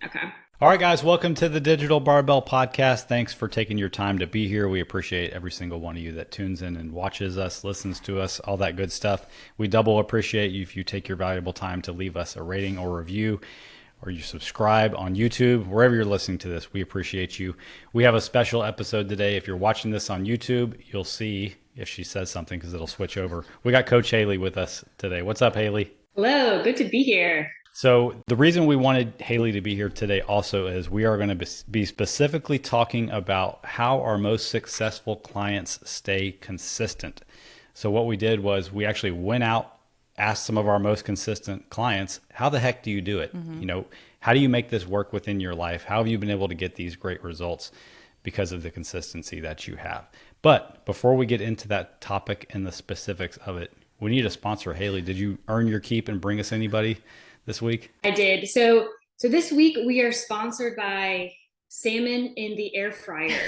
Okay. All right, guys, welcome to the Digital Barbell Podcast. Thanks for taking your time to be here. We appreciate every single one of you that tunes in and watches us, listens to us, all that good stuff. We double appreciate you if you take your valuable time to leave us a rating or review, or you subscribe on YouTube, wherever you're listening to this. We appreciate you. We have a special episode today. If you're watching this on YouTube, you'll see if she says something because it'll switch over. We got Coach Haley with us today. What's up, Haley? Hello, good to be here. So the reason we wanted Haley to be here today also is we are going to be specifically talking about how our most successful clients stay consistent. So what we did was we actually went out, asked some of our most consistent clients, how the heck do you do it? You know, how do you make this work within your life? How have you been able to get these great results because of the consistency that you have? But before we get into that topic and the specifics of it, we need a sponsor. Haley, did you earn your keep and bring us anybody this week? I did. So this week we are sponsored by salmon in the air fryer.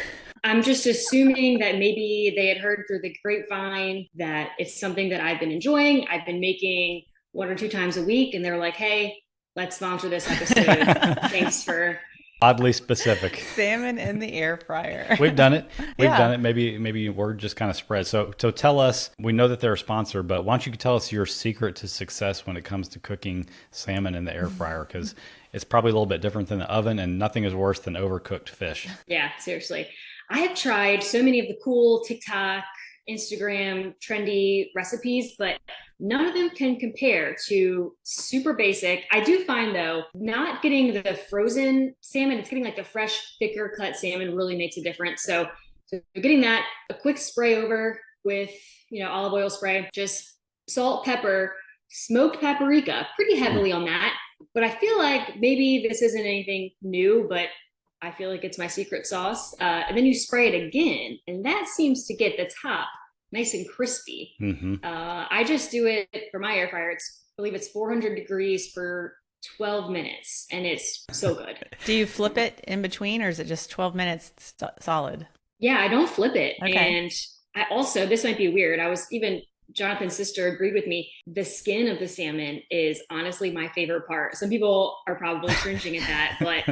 I'm just assuming that maybe they had heard through the grapevine that it's something that I've been enjoying. I've been making 1 or 2 times a week, and they're like, "Hey, let's sponsor this episode." Thanks for Oddly specific. Salmon in the air fryer. We've done it. We've Yeah. done it. Maybe word just kind of spread. So tell us, we know that they're a sponsor, but why don't you tell us your secret to success when it comes to cooking salmon in the air fryer? Because it's probably a little bit different than the oven, and nothing is worse than overcooked fish. Yeah, seriously. I have tried so many of the cool TikTok, Instagram, trendy recipes, but none of them can compare to super basic. I do find though, not getting the frozen salmon, it's getting like the fresh, thicker cut salmon really makes a difference. So getting that, a quick spray over with, olive oil spray, just salt, pepper, smoked paprika, pretty heavily on that. But I feel like maybe this isn't anything new, but I feel like it's my secret sauce. And then you spray it again, and that seems to get the top nice and crispy. I just do it for my air fryer. I believe it's 400 degrees for 12 minutes, and it's so good. Do you flip it in between, or is it just 12 minutes solid? Yeah, I don't flip it. Okay. And I also, this might be weird. Jonathan's sister agreed with me. The skin of the salmon is honestly my favorite part. Some people are probably cringing at that, but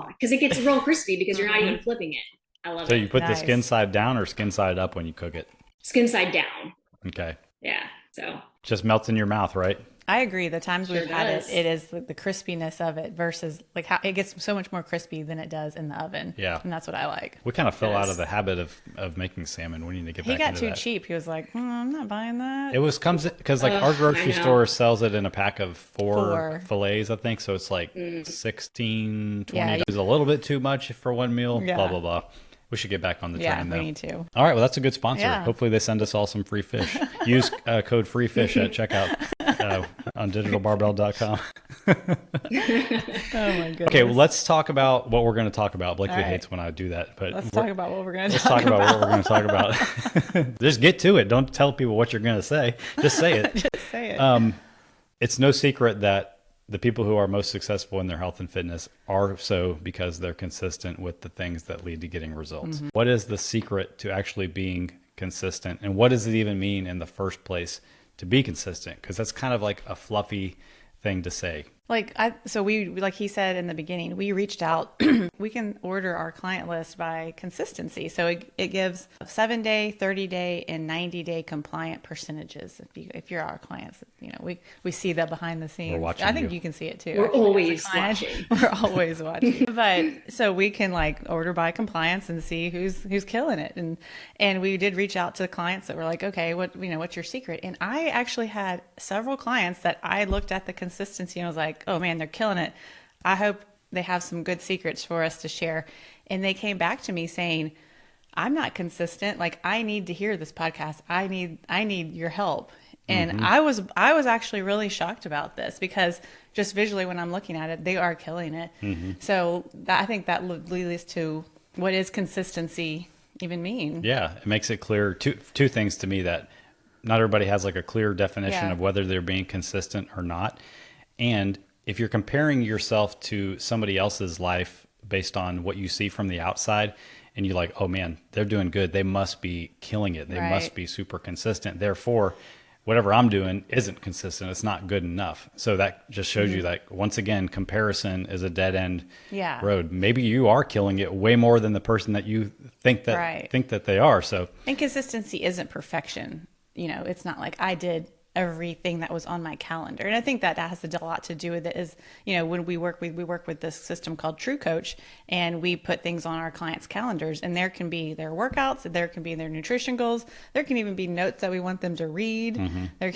because it gets real crispy because you're not even flipping it. I love it. So you put the Nice. skin side down or skin side up when you cook it? Skin side down. Okay. Yeah. So Just melts in your mouth, right? I agree. The times Sure we've had does. it is the crispiness of it versus like how it gets so much more crispy than it does in the oven. Yeah. And that's what I like. We kind of fell out Yes. of the habit of making salmon. We need to get He back got into too that. cheap. He was like, I'm not buying that. It comes because like our I grocery know. store sells it in a pack of four Four. fillets, I think. So it's like 16, 20. Yeah. It's a little bit too much for one meal. Yeah. Blah, blah, blah. We should get back on the Yeah, train we though. need to. All right, well, that's a good sponsor. Yeah. Hopefully they send us all some free fish. Use code FREEFISH at checkout on digitalbarbell.com. Oh my goodness. Okay, well, let's talk about what we're going to talk about. Blakely All right. hates when I do that, but Let's talk about what we're going to let's talk talk about what we're going to talk about. Just get to it. Don't tell people what you're going to say. Just say it. Just say it. It's no secret that the people who are most successful in their health and fitness are so because they're consistent with the things that lead to getting results. What is the secret to actually being consistent? And what does it even mean in the first place to be consistent? Because that's kind of like a fluffy thing to say. Like he said in the beginning, we reached out. We can order our client list by consistency. So it gives 7-day, 30-day, and 90-day compliant percentages. If you're our clients, we see that behind the scenes. watching I think you. you can see it too. We're Actually, as a always client, watching. We're always watching. But so we can order by compliance and see who's killing it. And we did reach out to the clients that were like, okay, what's your secret? And I actually had several clients that I looked at the consistency and I was like, oh man, they're killing it. I hope they have some good secrets for us to share. And they came back to me saying, I'm not consistent. Like, I need to hear this podcast. I need your help. And I was actually really shocked about this because just visually when I'm looking at it, they are killing it. So I think that leads to what is consistency even mean? Yeah, it makes it clear. Two things to me that not everybody has like a clear definition Yeah. of whether they're being consistent or not. And if you're comparing yourself to somebody else's life based on what you see from the outside, and you're like, oh man, they're doing good. They must be killing it. They Right. must be super consistent. Therefore, whatever I'm doing isn't consistent. It's not good enough. So that just shows you that, once again, comparison is a dead end road. Maybe you are killing it way more than the person that you think that they are. So, and consistency isn't perfection. It's not like I did everything that was on my calendar. And I think that has a lot to do with it is, when we work with this system called True Coach, and we put things on our clients' calendars, and there can be their workouts, there can be their nutrition goals, there can even be notes that we want them to read. There,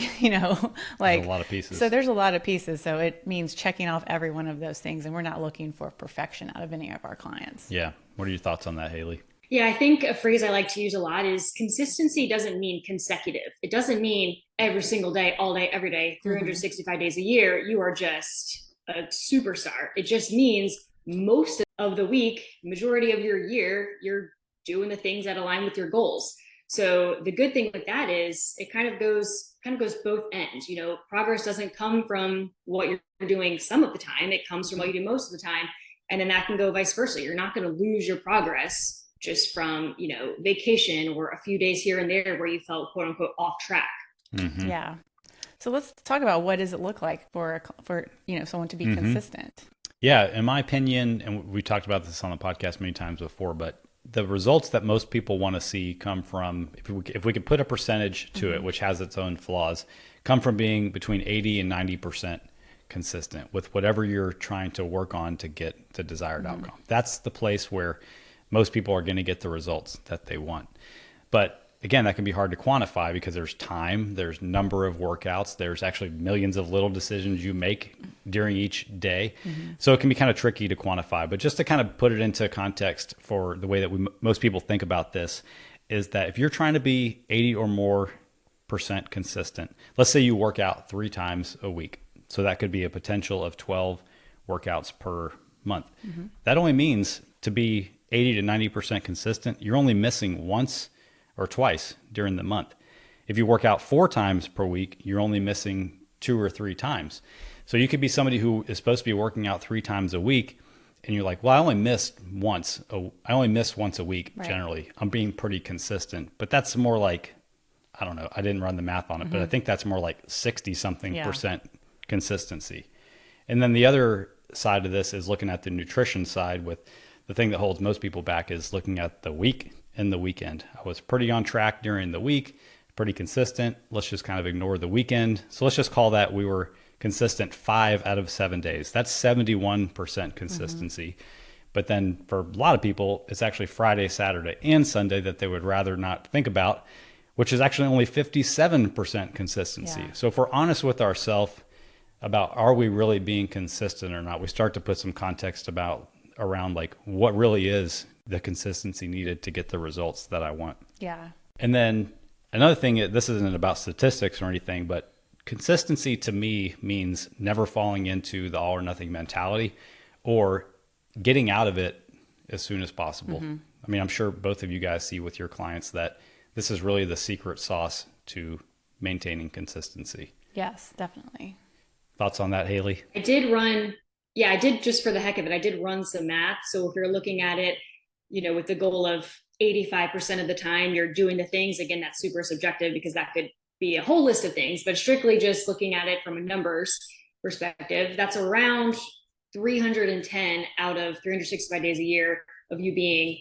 like there's a lot of pieces. So there's a lot of pieces. So it means checking off every one of those things, and we're not looking for perfection out of any of our clients. Yeah. What are your thoughts on that, Haley? Yeah, I think a phrase I like to use a lot is consistency doesn't mean consecutive. It doesn't mean every single day, all day, every day, 365 days a year, you are just a superstar. It just means most of the week, majority of your year, you're doing the things that align with your goals. So the good thing with that is it kind of goes both ends. Progress doesn't come from what you're doing some of the time. It comes from what you do most of the time. And then that can go vice versa. You're not going to lose your progress just from, vacation or a few days here and there where you felt quote unquote off track. Yeah. So let's talk about what does it look like for someone to be consistent. Yeah. In my opinion, and we talked about this on the podcast many times before, but the results that most people want to see come from, if we could put a percentage to it, which has its own flaws, come from being between 80 and 90% consistent with whatever you're trying to work on to get the desired outcome. That's the place where most people are going to get the results that they want. But again, that can be hard to quantify because there's time, there's number of workouts, there's actually millions of little decisions you make during each day. So it can be kind of tricky to quantify. But just to kind of put it into context for the way that most people think about this is that if you're trying to be 80 or more % consistent, let's say you work out 3 times a week. So that could be a potential of 12 workouts per month. That only means to be 80 to 90% consistent, you're only missing once or twice during the month. If you work out 4 times per week, you're only missing 2 or 3 times. So you could be somebody who is supposed to be working out 3 times a week, and you're like, well, I only miss once a week generally. I'm being pretty consistent, but that's more like, I don't know, I didn't run the math on it, but I think that's more like 60 something percent consistency. And then the other side of this is looking at the nutrition side. With the thing that holds most people back is looking at the week and the weekend. I was pretty on track during the week, pretty consistent. Let's just kind of ignore the weekend. So let's just call that we were consistent 5 out of 7 days. That's 71% consistency. But then for a lot of people, it's actually Friday, Saturday, and Sunday that they would rather not think about, which is actually only 57% consistency. So if we're honest with ourselves about are we really being consistent or not, we start to put some context around like what really is the consistency needed to get the results that I want. Yeah. And then another thing, this isn't about statistics or anything, but consistency to me means never falling into the all or nothing mentality or getting out of it as soon as possible. I mean, I'm sure both of you guys see with your clients that this is really the secret sauce to maintaining consistency. Yes, definitely. Thoughts on that, Haley? I did just for the heck of it. I did run some math. So if you're looking at it, with the goal of 85% of the time you're doing the things, again, that's super subjective because that could be a whole list of things, but strictly just looking at it from a numbers perspective, that's around 310 out of 365 days a year of you being,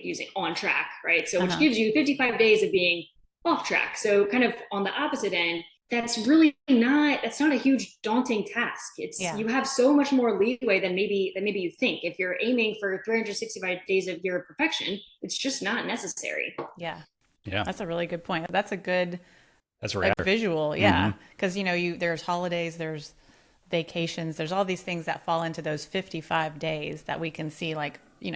using on track, right? So which gives you 55 days of being off track. So kind of on the opposite end, that's not a huge daunting task. You have so much more leeway than maybe you think. If you're aiming for 365 days of your perfection, it's just not necessary. Yeah. Yeah. That's a really good point. That's a good visual. Mm-hmm. Because, there's holidays, there's vacations, there's all these things that fall into those 55 days that we can see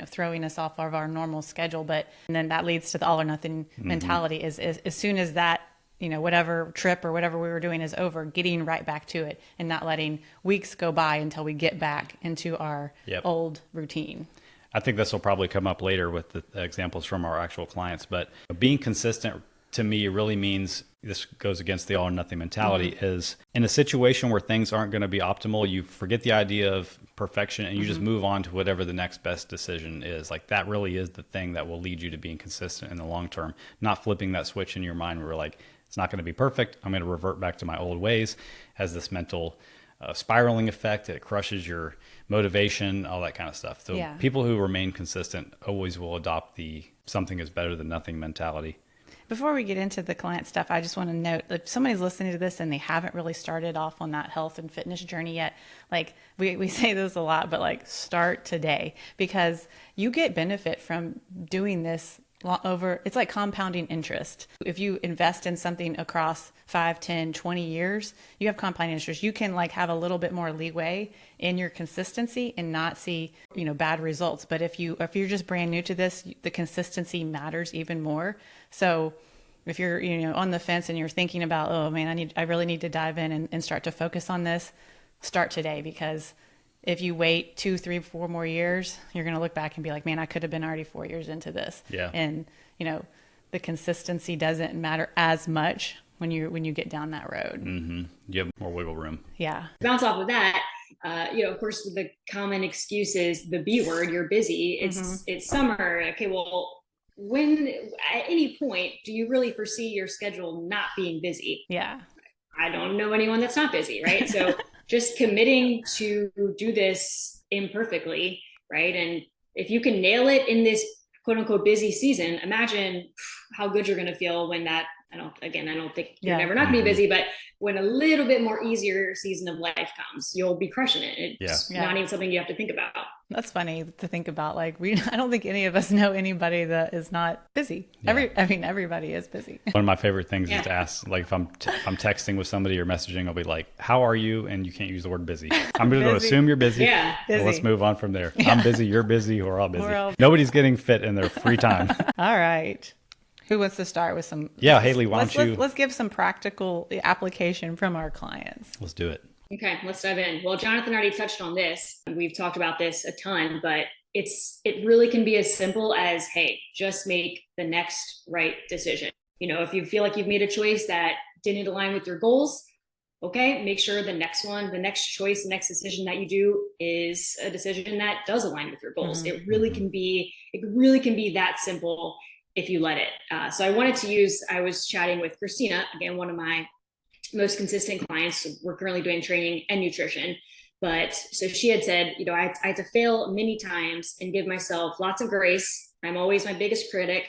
throwing us off of our normal schedule. And then that leads to the all or nothing mentality is as soon as that, whatever trip or whatever we were doing is over, getting right back to it and not letting weeks go by until we get back into our old routine. I think this will probably come up later with the examples from our actual clients, but being consistent to me really means, this goes against the all or nothing mentality, is in a situation where things aren't going to be optimal, you forget the idea of perfection and you just move on to whatever the next best decision is. Like that really is the thing that will lead you to being consistent in the long term, not flipping that switch in your mind where we're like, It's not going to be perfect. I'm going to revert back to my old ways. Has this mental spiraling effect. It crushes your motivation, all that kind of stuff. So people who remain consistent always will adopt the something is better than nothing mentality. Before we get into the client stuff, I just want to note that if somebody's listening to this and they haven't really started off on that health and fitness journey yet, like we say this a lot, but like start today, because you get benefit from doing this over, it's like compounding interest. If you invest in something across 5, 10, 20 years, you have compound interest. You can like have a little bit more leeway in your consistency and not see, bad results. But if you're just brand new to this, the consistency matters even more. So if you're, on the fence and you're thinking about, oh man, I really need to dive in and start to focus on this, start today, because if you wait 2, 3, 4 more years, you're going to look back and be like, man, I could have been already 4 years into this. Yeah. And, the consistency doesn't matter as much when you get down that road. Mm-hmm. You have more wiggle room. Yeah. Bounce off of that, of course, the common excuse is the B word, you're busy. It's summer. Okay, well, when at any point do you really foresee your schedule not being busy? Yeah. I don't know anyone that's not busy, right? So just committing to do this imperfectly, right? And if you can nail it in this quote unquote busy season, imagine how good you're going to feel when that, I don't think you're never not going to be busy, but when a little bit more easier season of life comes, you'll be crushing it. It's not even something you have to think about. That's funny to think about. Like I don't think any of us know anybody that is not busy. Yeah. Everybody is busy. One of my favorite things is to ask, like if I'm texting with somebody or messaging, I'll be like, how are you? And you can't use the word busy. I'm going to assume you're busy. Yeah. Busy. Well, let's move on from there. I'm busy. You're busy. We're all busy. Nobody's getting fit in their free time. All right. Who wants to start with some? Yeah, Haley, why don't you? Let's give some practical application from our clients. Let's do it. Okay, let's dive in. Well, Jonathan already touched on this. We've talked about this a ton, but it really can be as simple as, hey, just make the next right decision. If you feel like you've made a choice that didn't align with your goals, okay, make sure the next choice, the next decision that you do is a decision that does align with your goals. Mm-hmm. It really can be that simple if you let it. So I was chatting with Christina, again, one of my most consistent clients. We're currently doing training and nutrition. But so she had said, I had to fail many times and give myself lots of grace. I'm always my biggest critic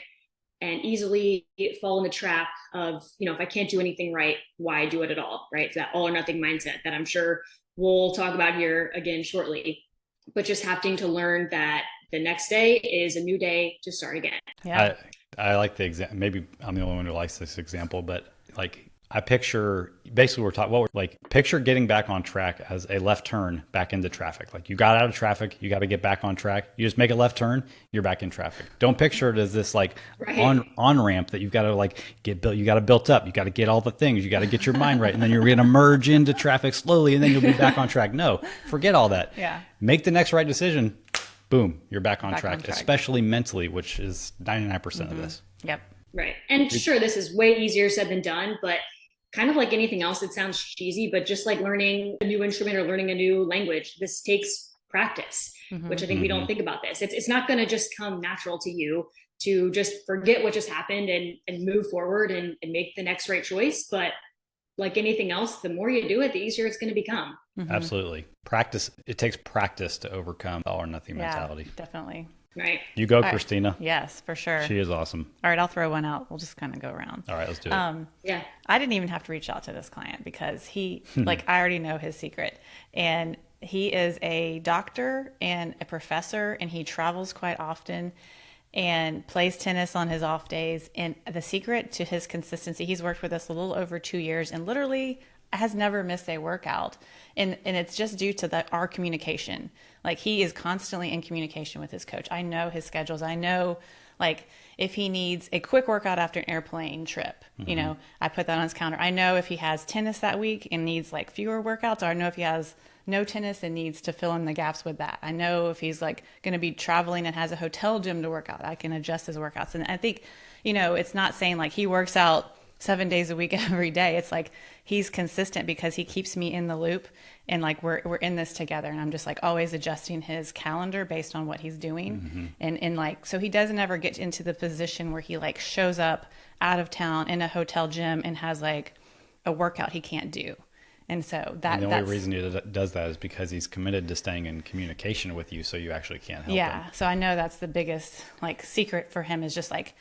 and easily fall in the trap of, if I can't do anything right, why do it at all? Right. That all or nothing mindset that I'm sure we'll talk about here again shortly. But just having to learn that the next day is a new day to start again. Yeah. I like the example. Maybe I'm the only one who likes this example, but like I picture basically picture getting back on track as a left turn back into traffic. Like you got out of traffic, you got to get back on track. You just make a left turn, you're back in traffic. Don't picture it as this like on ramp that you've got to like get built. You got to build up. You got to get all the things. You got to get your mind right, and then you're going to merge into traffic slowly, and then you'll be back on track. No, forget all that. Yeah. Make the next right decision. Boom, you're back on track, especially mentally, which is 99% of this. Yep. Right. And sure, this is way easier said than done, but kind of like anything else, it sounds cheesy, but just like learning a new instrument or learning a new language, this takes practice, which I think we don't think about this. It's not going to just come natural to you to just forget what just happened and move forward and make the next right choice. But like anything else, the more you do it, the easier it's going to become. Absolutely. Practice. It takes practice to overcome all or nothing mentality. Definitely. Right. You go, all Christina. Right. Yes, for sure. She is awesome. All right. I'll throw one out. We'll just kind of go around. All right. Let's do it. Yeah. I didn't even have to reach out to this client because he, I already know his secret. And he is a doctor and a professor, and he travels quite often and plays tennis on his off days. And the secret to his consistency, he's worked with us a little over 2 years and literally has never missed a workout. And it's just due to our communication. Like he is constantly in communication with his coach. I know his schedules. I know like if he needs a quick workout after an airplane trip, I put that on his calendar. I know if he has tennis that week and needs like fewer workouts, or I know if he has no tennis and needs to fill in the gaps with that. I know if he's like going to be traveling and has a hotel gym to work out, I can adjust his workouts. And I think, it's not saying like he works out 7 days a week, every day. It's like he's consistent because he keeps me in the loop, and like we're in this together, and I'm just like always adjusting his calendar based on what he's doing. And like, so he doesn't ever get into the position where he like shows up out of town in a hotel gym and has like a workout he can't do. And so and the only reason he does that is because he's committed to staying in communication with you, so you actually can't help him. So I know that's the biggest like secret for him, is just like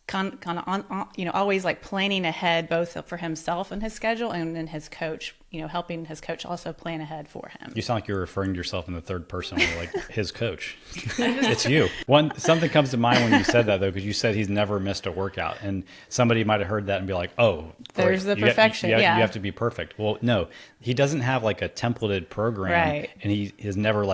kind of on, always like planning ahead, both for himself and his schedule, and then his coach, helping his coach also plan ahead for him. You sound like you're referring to yourself in the third person, like his coach. It's you. Something comes to mind when you said that, though, because you said he's never missed a workout, and somebody might have heard that and be like, "Oh, there's the perfection." You have to be perfect. Well, no, he doesn't have like a templated program, right? And he's never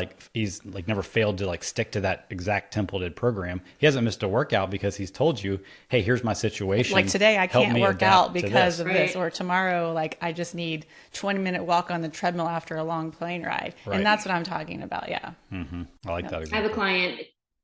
failed to like stick to that exact templated program. He hasn't missed a workout because he's told you, "Hey, here's my situation. Like today, I can't work out because of this, right. or tomorrow, like I just need 20-minute walk on the treadmill after a long plane ride." Right. And that's what I'm talking about. Yeah. Mm-hmm. I like that example. I have a client,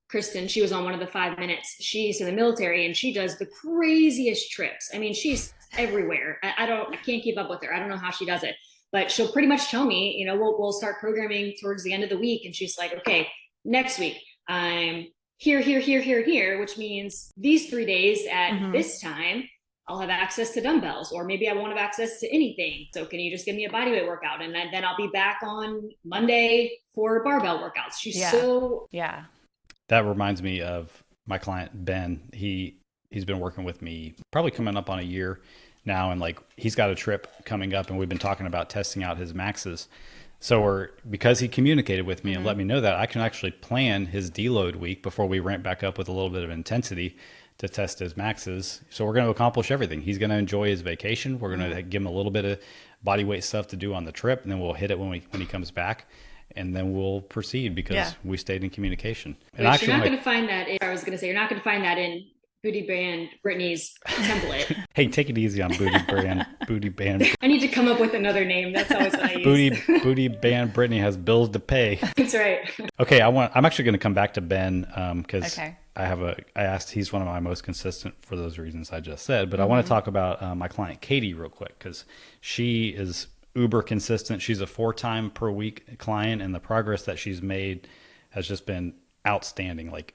Kristen. She was on one of the 5 minutes. She's in the military and she does the craziest trips. I mean, she's everywhere. I can't keep up with her. I don't know how she does it, but she'll pretty much tell me, we'll start programming towards the end of the week. And she's like, okay, next week I'm here, which means these 3 days at this time, I'll have access to dumbbells, or maybe I won't have access to anything. So can you just give me a bodyweight workout? And then I'll be back on Monday for barbell workouts. She's Yeah. That reminds me of my client, Ben. He's been working with me probably coming up on a year now. And like, he's got a trip coming up and we've been talking about testing out his maxes. So because he communicated with me and let me know that, I can actually plan his deload week before we ramp back up with a little bit of intensity to test his maxes. So we're going to accomplish everything. He's going to enjoy his vacation. We're going to give him a little bit of body weight stuff to do on the trip, and then we'll hit it when he comes back, and then we'll proceed because we stayed in communication. And actually, you're not going to find that. You're not going to find that in Booty Band Brittany's template. Hey, take it easy on Booty Band. I need to come up with another name. That's always what I use. Booty Band Brittany has bills to pay. That's right. Okay, I'm actually going to come back to Ben because Okay. I asked, he's one of my most consistent for those reasons I just said, but I want to talk about my client Katie real quick, because she is uber consistent. She's a 4 time per week client, and the progress that she's made has just been outstanding. Like,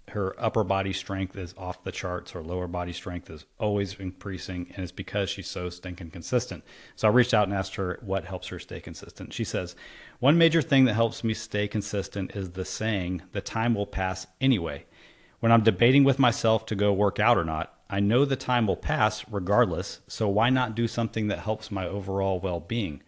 her upper body strength is off the charts. Her lower body strength is always increasing, and it's because she's so stinking consistent. So I reached out and asked her what helps her stay consistent. She says, "One major thing that helps me stay consistent is the saying, the time will pass anyway. When I'm debating with myself to go work out or not, I know the time will pass regardless, so why not do something that helps my overall well-being?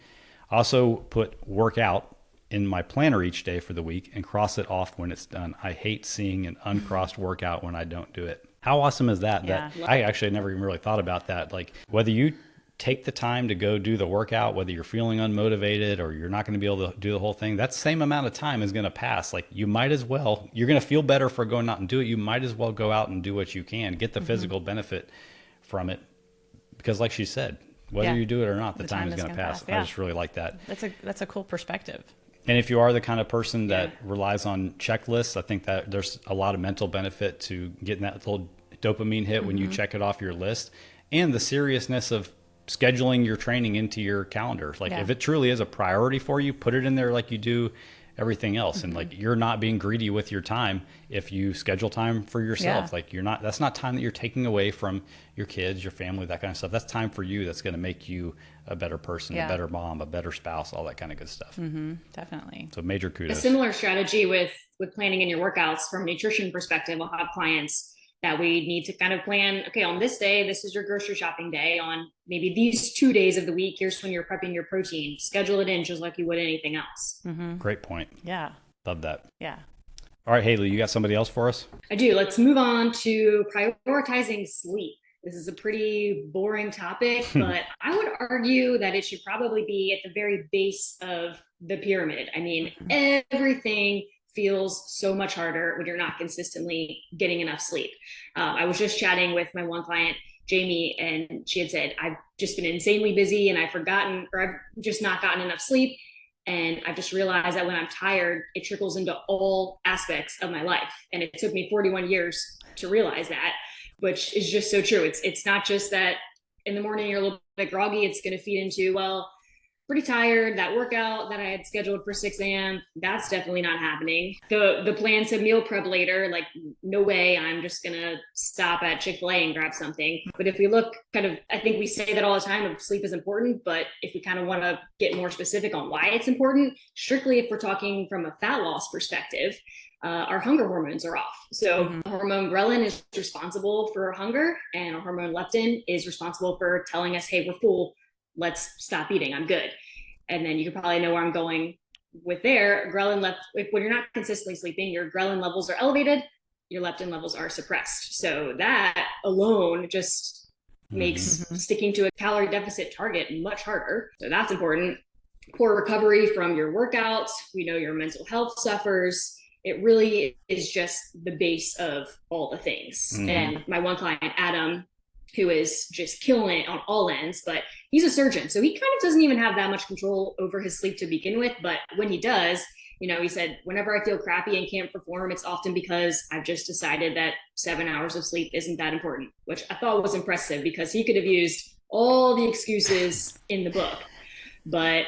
I also put workout in my planner each day for the week and cross it off when it's done. I hate seeing an uncrossed workout when I don't do it." How awesome is that? Yeah. That I actually never even really thought about that. Like, whether you take the time to go do the workout, whether you're feeling unmotivated or you're not going to be able to do the whole thing, that same amount of time is going to pass. Like, you might as well, you're going to feel better for going out and do it. You might as well go out and do what you can, get the physical benefit from it. Because like she said, whether you do it or not, the time is going to pass. Yeah. I just really like that. That's a cool perspective. And if you are the kind of person that relies on checklists, I think that there's a lot of mental benefit to getting that little dopamine hit when you check it off your list, and the seriousness of scheduling your training into your calendar. Like, if it truly is a priority for you, put it in there like you do everything else. And like, you're not being greedy with your time if you schedule time for yourself. Like, that's not time that you're taking away from your kids, your family, that kind of stuff. That's time for you. That's going to make you a better person, a better mom, a better spouse, all that kind of good stuff. Definitely. So major kudos. A similar strategy with planning in your workouts from a nutrition perspective. I'll have clients that we need to kind of plan, okay, on this day, this is your grocery shopping day. On maybe these 2 days of the week, here's when you're prepping your protein. Schedule it in just like you would anything else. Great point. Yeah. Love that. Yeah. All right, Haley, you got somebody else for us? I do. Let's move on to prioritizing sleep. This is a pretty boring topic, but I would argue that it should probably be at the very base of the pyramid. I mean, everything feels so much harder when you're not consistently getting enough sleep. I was just chatting with my one client, Jamie, and she had said, I've just been insanely busy and I've just not gotten enough sleep. And I've just realized that when I'm tired, it trickles into all aspects of my life. And it took me 41 years to realize that, which is just so true. It's not just that in the morning you're a little bit groggy, it's going to feed into, well, pretty tired. That workout that I had scheduled for 6 a.m., that's definitely not happening. The plan to meal prep later, like, no way, I'm just gonna stop at Chick-fil-A and grab something. But if we look kind of, I think we say that all the time, of sleep is important, but if we kind of want to get more specific on why it's important, strictly if we're talking from a fat loss perspective, our hunger hormones are off. So hormone ghrelin is responsible for hunger, and our hormone leptin is responsible for telling us, hey, we're full, let's stop eating, I'm good. And then you can probably know where I'm going with there. When you're not consistently sleeping, your ghrelin levels are elevated, your leptin levels are suppressed. So that alone just makes sticking to a calorie deficit target much harder. So that's important. Poor recovery from your workouts, we know your mental health suffers. It really is just the base of all the things. And my one client, Adam, who is just killing it on all ends, but he's a surgeon. So he kind of doesn't even have that much control over his sleep to begin with. But when he does, he said, whenever I feel crappy and can't perform, it's often because I've just decided that 7 hours of sleep isn't that important, which I thought was impressive because he could have used all the excuses in the book. But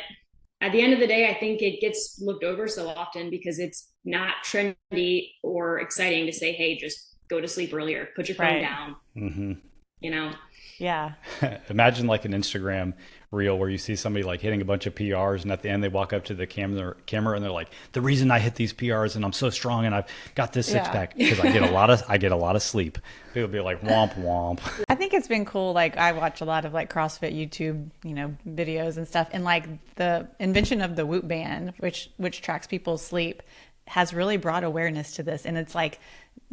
at the end of the day, I think it gets looked over so often because it's not trendy or exciting to say, hey, just go to sleep earlier, put your phone down. Yeah. Imagine like an Instagram reel where you see somebody like hitting a bunch of PRs, and at the end they walk up to the camera and they're like, the reason I hit these PRs and I'm so strong and I've got this six pack because I get a lot of sleep. People be like, womp womp. I think it's been cool. Like, I watch a lot of like CrossFit YouTube, videos and stuff, and like the invention of the Whoop band, which tracks people's sleep, has really brought awareness to this. And it's like,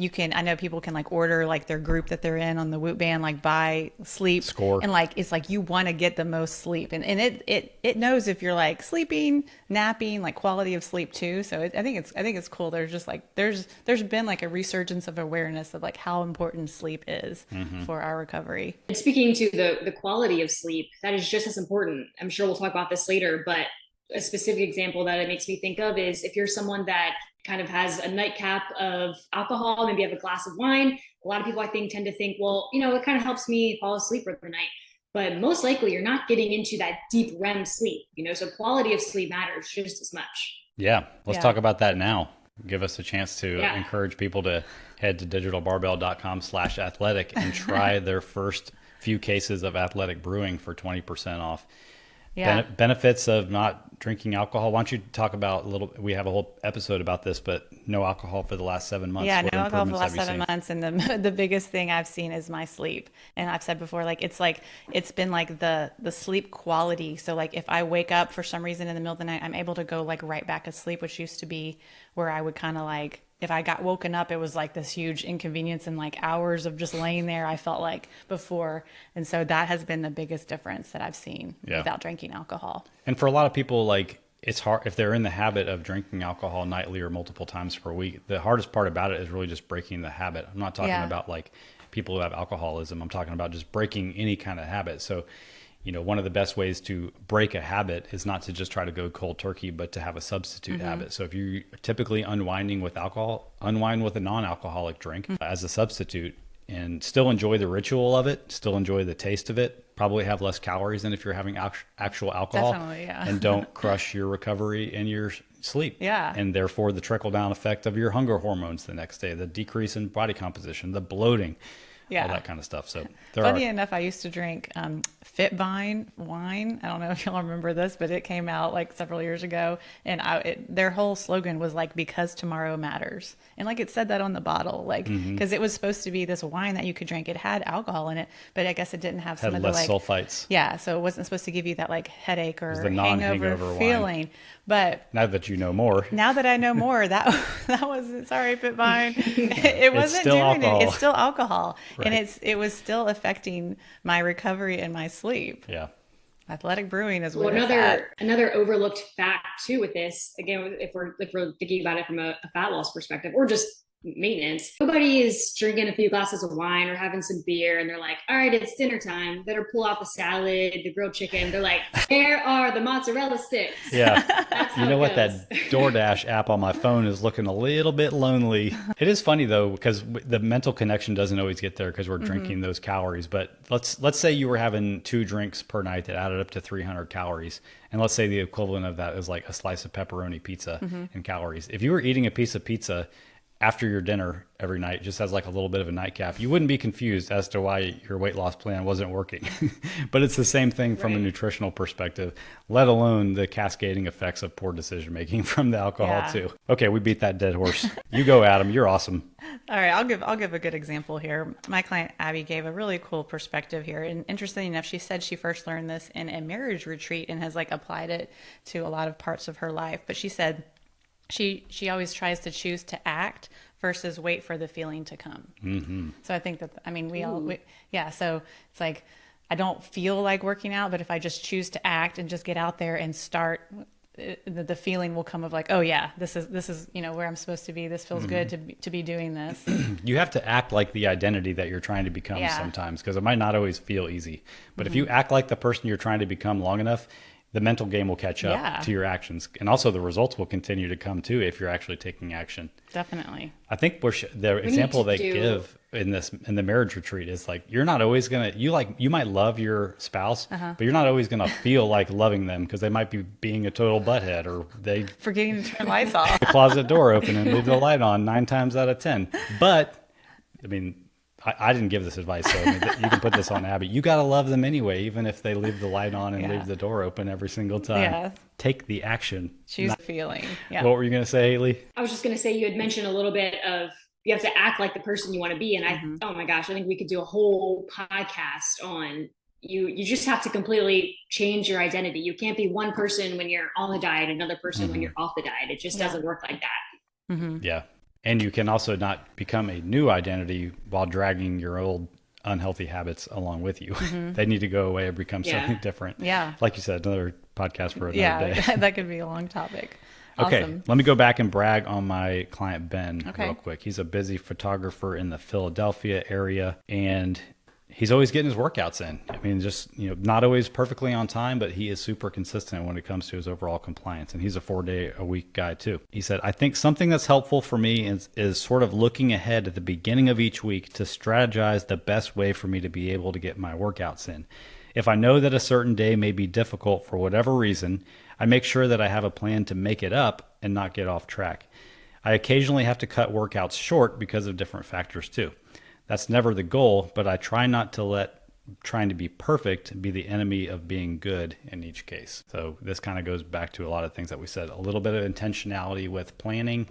I know people can like order like their group that they're in on the Whoop band, like by sleep score. And like, it's like, you want to get the most sleep, and it knows if you're like sleeping, napping, like quality of sleep too. So I think it's cool. There's just like, there's been like a resurgence of awareness of like how important sleep is for our recovery. And speaking to the quality of sleep, that is just as important. I'm sure we'll talk about this later, but a specific example that it makes me think of is if you're someone that kind of has a nightcap of alcohol, maybe you have a glass of wine. A lot of people, I think, tend to think, well, it kind of helps me fall asleep for the night. But most likely you're not getting into that deep REM sleep, so quality of sleep matters just as much. Yeah. Let's talk about that now. Give us a chance to encourage people to head to digitalbarbell.com/athletic and try their first few cases of athletic brewing for 20% off. Yeah. Benefits of not drinking alcohol. Why don't you talk about we have a whole episode about this, but no alcohol for the last 7 months. Yeah, no alcohol for the last 7 months. And the biggest thing I've seen is my sleep. And I've said before, like, it's been like the sleep quality. So like if I wake up for some reason in the middle of the night, I'm able to go like right back asleep, which used to be where I would kind of like, if I got woken up, it was like this huge inconvenience and like hours of just laying there, I felt like, before. And so that has been the biggest difference that I've seen without drinking alcohol. And for a lot of people, like, it's hard if they're in the habit of drinking alcohol nightly or multiple times per week. The hardest part about it is really just breaking the habit. I'm not talking about like people who have alcoholism. I'm talking about just breaking any kind of habit. So, one of the best ways to break a habit is not to just try to go cold turkey, but to have a substitute habit. So if you're typically unwinding with alcohol, unwind with a non-alcoholic drink as a substitute and still enjoy the ritual of it, still enjoy the taste of it, probably have less calories than if you're having actual alcohol. Definitely, and don't crush your recovery and your sleep. Yeah. And therefore the trickle down effect of your hunger hormones the next day, the decrease in body composition, the bloating. All that kind of stuff. So funny enough, I used to drink Fitbine wine. I don't know if y'all remember this, but it came out like several years ago, and their whole slogan was like, because tomorrow matters. And like it said that on the bottle, like, because it was supposed to be this wine that you could drink. It had alcohol in it, but I guess it didn't have some of the less sulfites. Yeah. So it wasn't supposed to give you that like headache or hangover feeling. Wine. But now that you know more, that I know more, that was, sorry, Fitbine. It wasn't doing alcohol. it. It's still alcohol. Right. And it was still affecting my recovery and my sleep. Yeah. Athletic brewing is another overlooked fact too with this. Again, if we're thinking about it from a fat loss perspective, or just maintenance. Nobody is drinking a few glasses of wine or having some beer and they're like, all right, it's dinner time. Better pull out the salad, the grilled chicken. They're like, there are the mozzarella sticks. Yeah. That's You how know it what? goes. That DoorDash app on my phone is looking a little bit lonely. It is funny though, because the mental connection doesn't always get there because we're drinking those calories. But let's say you were having 2 drinks per night that added up to 300 calories. And let's say the equivalent of that is like a slice of pepperoni pizza in calories. If you were eating a piece of pizza after your dinner every night, just as like a little bit of a nightcap, you wouldn't be confused as to why your weight loss plan wasn't working. But it's the same thing from a nutritional perspective, let alone the cascading effects of poor decision making from the alcohol too. Okay, we beat that dead horse. You go, Adam. You're awesome. All right, I'll give a good example here. My client Abby gave a really cool perspective here, and interesting enough, she said she first learned this in a marriage retreat and has like applied it to a lot of parts of her life. But she said she always tries to choose to act versus wait for the feeling to come. So I think that, I mean, so it's like, I don't feel like working out, but if I just choose to act and just get out there and start, the feeling will come of like, oh yeah, this is, you know, where I'm supposed to be. This feels good to be doing this. You have to act like the identity that you're trying to become sometimes, because it might not always feel easy. But if you act like the person you're trying to become long enough, the mental game will catch up to your actions. And also the results will continue to come too if you're actually taking action. Definitely. I think the example they give in the marriage retreat is like, you're not always going to, you might love your spouse, but you're not always going to feel like loving them because they might be being a total butthead, or they Forgetting to turn lights off. the closet door open and leave the light on 9 times out of 10. But I mean, I didn't give this advice, so I mean, you can put this on Abby. You got to love them anyway, even if they leave the light on and leave the door open every single time. Yeah. Take the action. Choose the feeling. Yeah. What were you going to say, Haley? I was just going to say, you had mentioned a little bit of you have to act like the person you want to be. And oh my gosh, I think we could do a whole podcast on you just have to completely change your identity. You can't be one person when you're on the diet, another person when you're off the diet. It just doesn't work like that. Yeah. And you can also not become a new identity while dragging your old unhealthy habits along with you. They need to go away and become something different. Yeah. Like you said, another podcast for another day. That could be a long topic. Okay, Awesome. let me go back and brag on my client, Ben, Okay. real quick. He's a busy photographer in the Philadelphia area, and he's always getting his workouts in. I mean, just, not always perfectly on time, but he is super consistent when it comes to his overall compliance. And he's a 4-day-a-week guy too. He said, I think something that's helpful for me is sort of looking ahead at the beginning of each week to strategize the best way for me to be able to get my workouts in. If I know that a certain day may be difficult for whatever reason, I make sure that I have a plan to make it up and not get off track. I occasionally have to cut workouts short because of different factors too. That's never the goal, but I try not to let trying to be perfect be the enemy of being good in each case. So this kind of goes back to a lot of things that we said, a little bit of intentionality with planning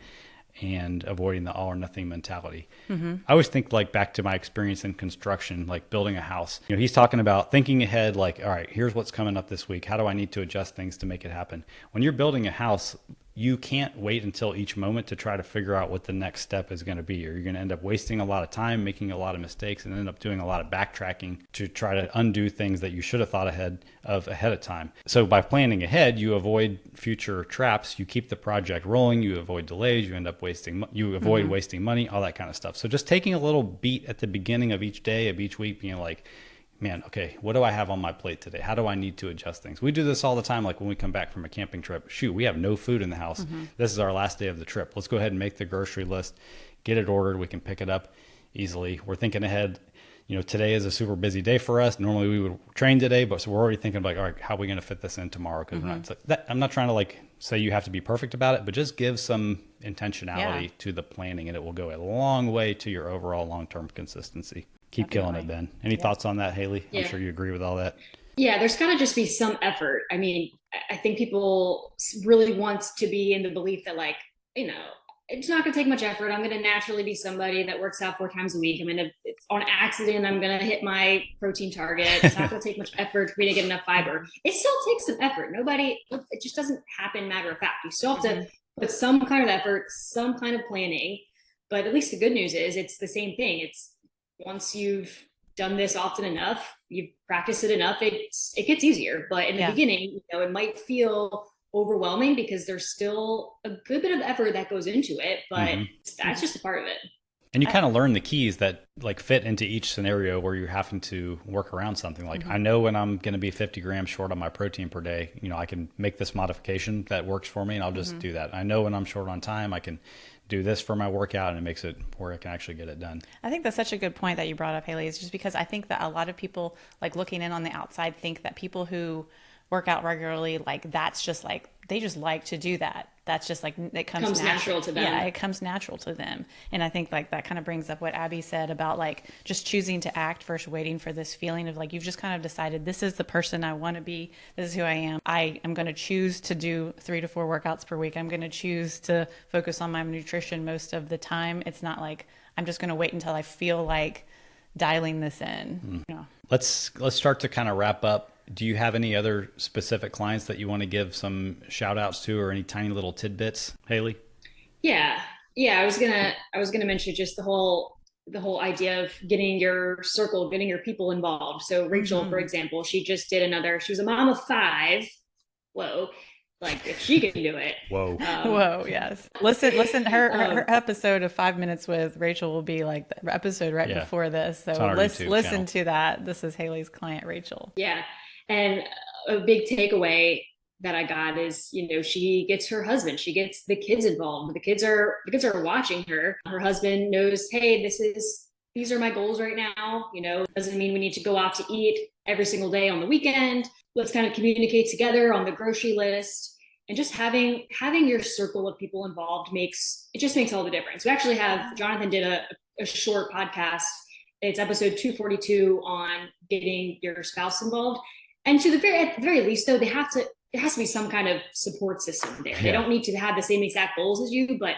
and avoiding the all or nothing mentality. I always think like back to my experience in construction, like building a house. He's talking about thinking ahead, like, all right, here's what's coming up this week. How do I need to adjust things to make it happen? When you're building a house, you can't wait until each moment to try to figure out what the next step is going to be, or you're going to end up wasting a lot of time, making a lot of mistakes, and end up doing a lot of backtracking to try to undo things that you should have thought ahead of time. So by planning ahead, you avoid future traps, you keep the project rolling, you avoid delays, you end up wasting money, all that kind of stuff. So just taking a little beat at the beginning of each day, of each week, being like, man, okay, what do I have on my plate today? How do I need to adjust things? We do this all the time. Like when we come back from a camping trip, shoot, we have no food in the house. This is our last day of the trip. Let's go ahead and make the grocery list, get it ordered. We can pick it up easily. We're thinking ahead. Today is a super busy day for us. Normally we would train today, but so we're already thinking like, all right, how are we going to fit this in tomorrow? Because I'm not trying to say you have to be perfect about it, but just give some intentionality to the planning, and it will go a long way to your overall long-term consistency. Keep killing it, Ben. Any thoughts on that, Haley? I'm sure you agree with all that. Yeah, there's got to just be some effort. I mean, I think people really want to be in the belief that it's not going to take much effort. I'm going to naturally be somebody that works out 4 times a week. It's on accident, I'm going to hit my protein target. It's not going to take much effort for me to get enough fiber. It still takes some effort. It just doesn't happen matter of fact. You still have to put some kind of effort, some kind of planning. But at least the good news is it's the same thing. It's once you've done this often enough, you've practiced it enough, it gets easier. But in the beginning, it might feel overwhelming because there's still a good bit of effort that goes into it, but Hmm. that's just a part of it. And you kind of learn the keys that like fit into each scenario where you're having to work around something. Like I know when I'm going to be 50 grams short on my protein per day, I can make this modification that works for me and I'll just do that. I know when I'm short on time, I can do this for my workout and it makes it where I can actually get it done. I think that's such a good point that you brought up, Haley, is just because I think that a lot of people, like looking in on the outside, think that people who work out regularly, like that's just like, they just like to do that. That's just like, it comes Natural to them. Yeah, it comes natural to them. And I think like that kind of brings up what Abby said about like just choosing to act versus waiting for this feeling of like, you've just kind of decided this is the person I want to be. This is who I am. I am going to choose to do 3 to 4 workouts per week. I'm going to choose to focus on my nutrition most of the time. It's not like I'm just going to wait until I feel like dialing this in. Let's start to kind of wrap up. Do you have any other specific clients that you want to give some shout outs to or any tiny little tidbits, Haley? Yeah. Yeah. I was gonna mention just the whole idea of getting your circle, getting your people involved. So Rachel, for example, she was a mom of 5. Whoa. Like if she can do it. Whoa. Whoa, yes. Listen, her episode of 5 Minutes with Rachel will be like the episode right before this. So listen to that. This is Haley's client, Rachel. Yeah. And a big takeaway that I got is, she gets her husband, she gets the kids involved. The kids are watching her. Her husband knows, hey, these are my goals right now. Doesn't mean we need to go out to eat every single day on the weekend. Let's kind of communicate together on the grocery list. And just having your circle of people involved makes all the difference. We actually have, Jonathan did a short podcast. It's episode 242 on getting your spouse involved. And at the very least, though, there has to be some kind of support system there. Yeah. They don't need to have the same exact goals as you, but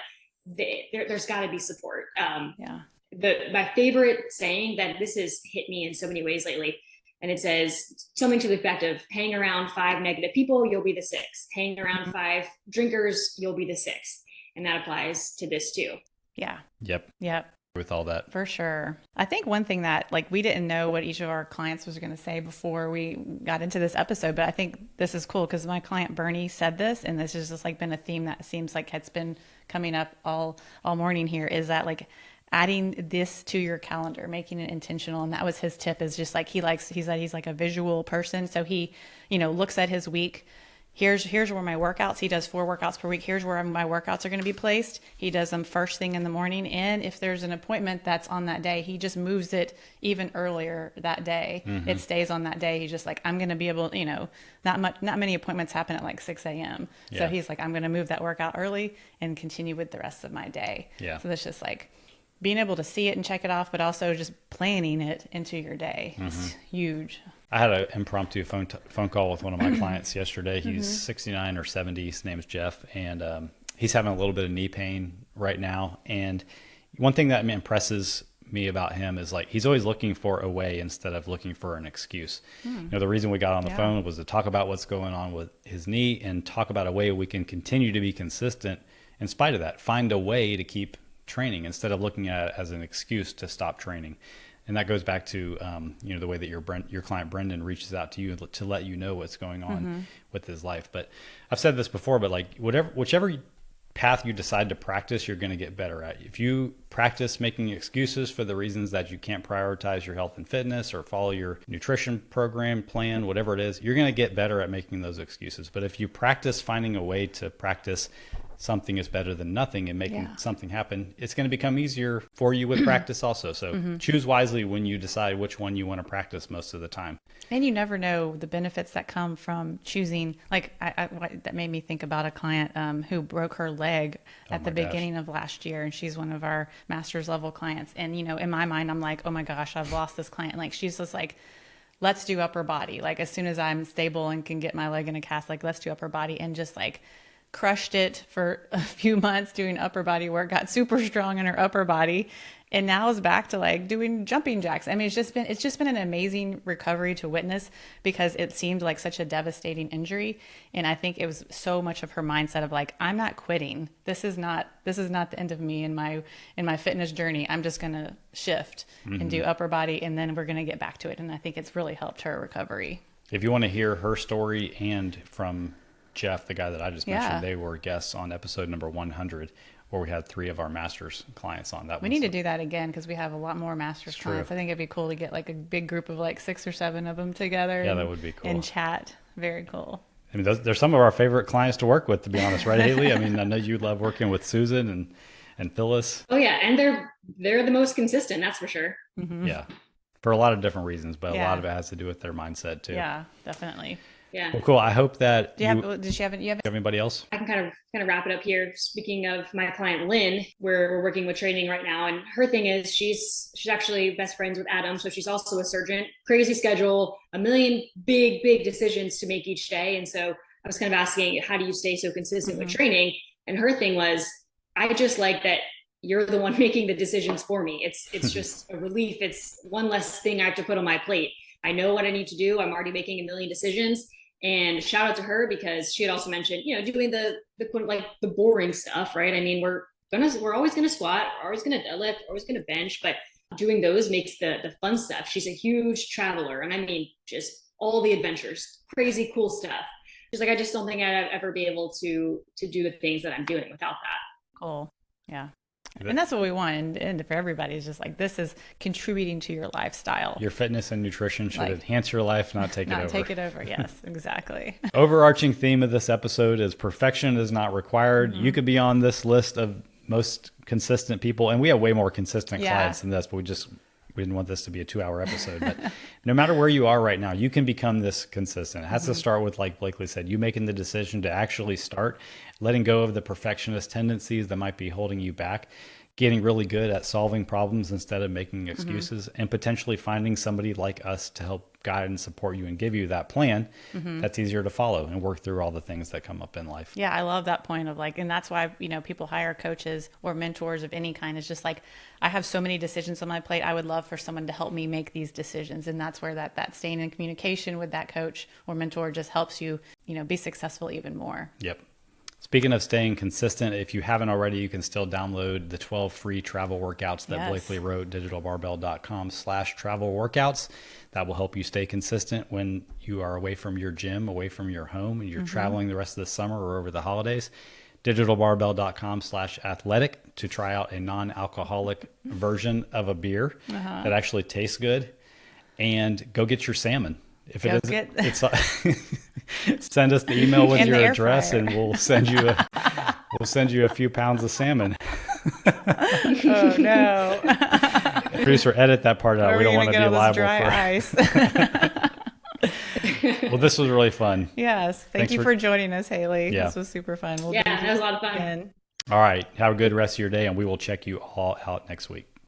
there's got to be support. My favorite saying that this has hit me in so many ways lately, and it says something to the effect of, hang around 5 negative people, you'll be the 6th. Hang around 5 drinkers, you'll be the 6th. And that applies to this too. Yeah. Yep. Yep. With all that. For sure. I think one thing that like we didn't know what each of our clients was going to say before we got into this episode, but I think this is cool because my client Bernie said this, and this has just like been a theme that seems like it's been coming up all morning here, is that like adding this to your calendar, making it intentional. And that was his tip, is just like he said he's like a visual person. So he, looks at his week. Here's where my workouts, he does 4 workouts per week. Here's where my workouts are going to be placed. He does them first thing in the morning. And if there's an appointment that's on that day, he just moves it even earlier that day. Mm-hmm. It stays on that day. He's just like, I'm going to be able, not many appointments happen at like 6 a.m. Yeah. So he's like, I'm going to move that workout early and continue with the rest of my day. Yeah. So that's just like being able to see it and check it off, but also just planning it into your day. Mm-hmm. It's huge. I had an impromptu phone call with one of my clients yesterday. He's 69 or 70. His name's Jeff, and he's having a little bit of knee pain right now. And one thing that impresses me about him is like he's always looking for a way instead of looking for an excuse. The reason we got on the phone was to talk about what's going on with his knee and talk about a way we can continue to be consistent in spite of that. Find a way to keep training instead of looking at it as an excuse to stop training. And that goes back to, the way that your client Brendan reaches out to you to let you know what's going on with his life. But I've said this before, but like whichever path you decide to practice, you're going to get better at. If you practice making excuses for the reasons that you can't prioritize your health and fitness or follow your nutrition program, plan, whatever it is, you're going to get better at making those excuses. But if you practice finding a way to practice something is better than nothing and making something happen, it's going to become easier for you with practice also. So choose wisely when you decide which one you want to practice most of the time. And you never know the benefits that come from choosing. Like that made me think about a client who broke her leg at the beginning of last year. And she's one of our master's level clients. And, in my mind, I'm like, oh my gosh, I've lost this client. Like, she's just like, let's do upper body. Like as soon as I'm stable and can get my leg in a cast, like let's do upper body, and just like crushed it for a few months doing upper body work, got super strong in her upper body, and now is back to like doing jumping jacks. I mean, it's just been an amazing recovery to witness because it seemed like such a devastating injury. And I think it was so much of her mindset of like, I'm not quitting. This is not the end of me in my fitness journey. I'm just going to shift and do upper body, and then we're going to get back to it. And I think it's really helped her recovery. If you want to hear her story and from Jeff, the guy that I just mentioned, they were guests on episode number 100, where we had 3 of our masters clients on that. We need to do that again because we have a lot more masters clients. True. I think it'd be cool to get like a big group of like 6 or 7 of them together. Yeah, that would be cool. And chat. Very cool. I mean, they're some of our favorite clients to work with, to be honest, right, Haley? I mean, I know you love working with Susan and Phyllis. Oh yeah, and they're the most consistent, that's for sure. Mm-hmm. Yeah, for a lot of different reasons, but a lot of it has to do with their mindset too. Yeah, definitely. Yeah. Well, cool. I hope that you have anybody else? I can kind of wrap it up here. Speaking of my client Lynn, we're working with training right now, and her thing is she's actually best friends with Adam, so she's also a surgeon. Crazy schedule, a million big decisions to make each day, and so I was kind of asking, how do you stay so consistent with training? And her thing was, I just like that you're the one making the decisions for me. It's just a relief. It's one less thing I have to put on my plate. I know what I need to do. I'm already making a million decisions. And shout out to her, because she had also mentioned, doing the boring stuff, right? I mean, we're always gonna squat, we're always gonna deadlift, we're always gonna bench, but doing those makes the fun stuff. She's a huge traveler, and I mean, just all the adventures, crazy cool stuff. She's like, I just don't think I'd ever be able to do the things that I'm doing without that. Cool. Yeah. And that's what we want. And for everybody, is just like, this is contributing to your lifestyle. Your fitness and nutrition should enhance your life, not take it over. Not take it over. Yes, exactly. Overarching theme of this episode is perfection is not required. You could be on this list of most consistent people, and we have way more consistent clients than this, but we didn't want this to be a 2-hour episode. But no matter where you are right now, you can become this consistent. It has to start with, like Blakely said, you making the decision to actually start, letting go of the perfectionist tendencies that might be holding you back, getting really good at solving problems instead of making excuses, and potentially finding somebody like us to help guide and support you and give you that plan that's easier to follow and work through all the things that come up in life. Yeah, I love that point of and that's why, people hire coaches or mentors of any kind. It's just like, I have so many decisions on my plate. I would love for someone to help me make these decisions. And that's where that staying in communication with that coach or mentor just helps you, be successful even more. Yep. Speaking of staying consistent, if you haven't already, you can still download the 12 free travel workouts that Blakely wrote, digitalbarbell.com/travel workouts. That will help you stay consistent when you are away from your gym, away from your home, and you're traveling the rest of the summer or over the holidays. digitalbarbell.com/athletic to try out a non-alcoholic version of a beer that actually tastes good. And go get your salmon. If it isn't, send us the email with your address, and we'll send you a few pounds of salmon. Oh no! Producer, edit that part out. We don't want to be liable for ice. Well, this was really fun. Yes, thank you for joining us, Haley. This was super fun. That was a lot of fun. All right, have a good rest of your day, and we will check you all out next week.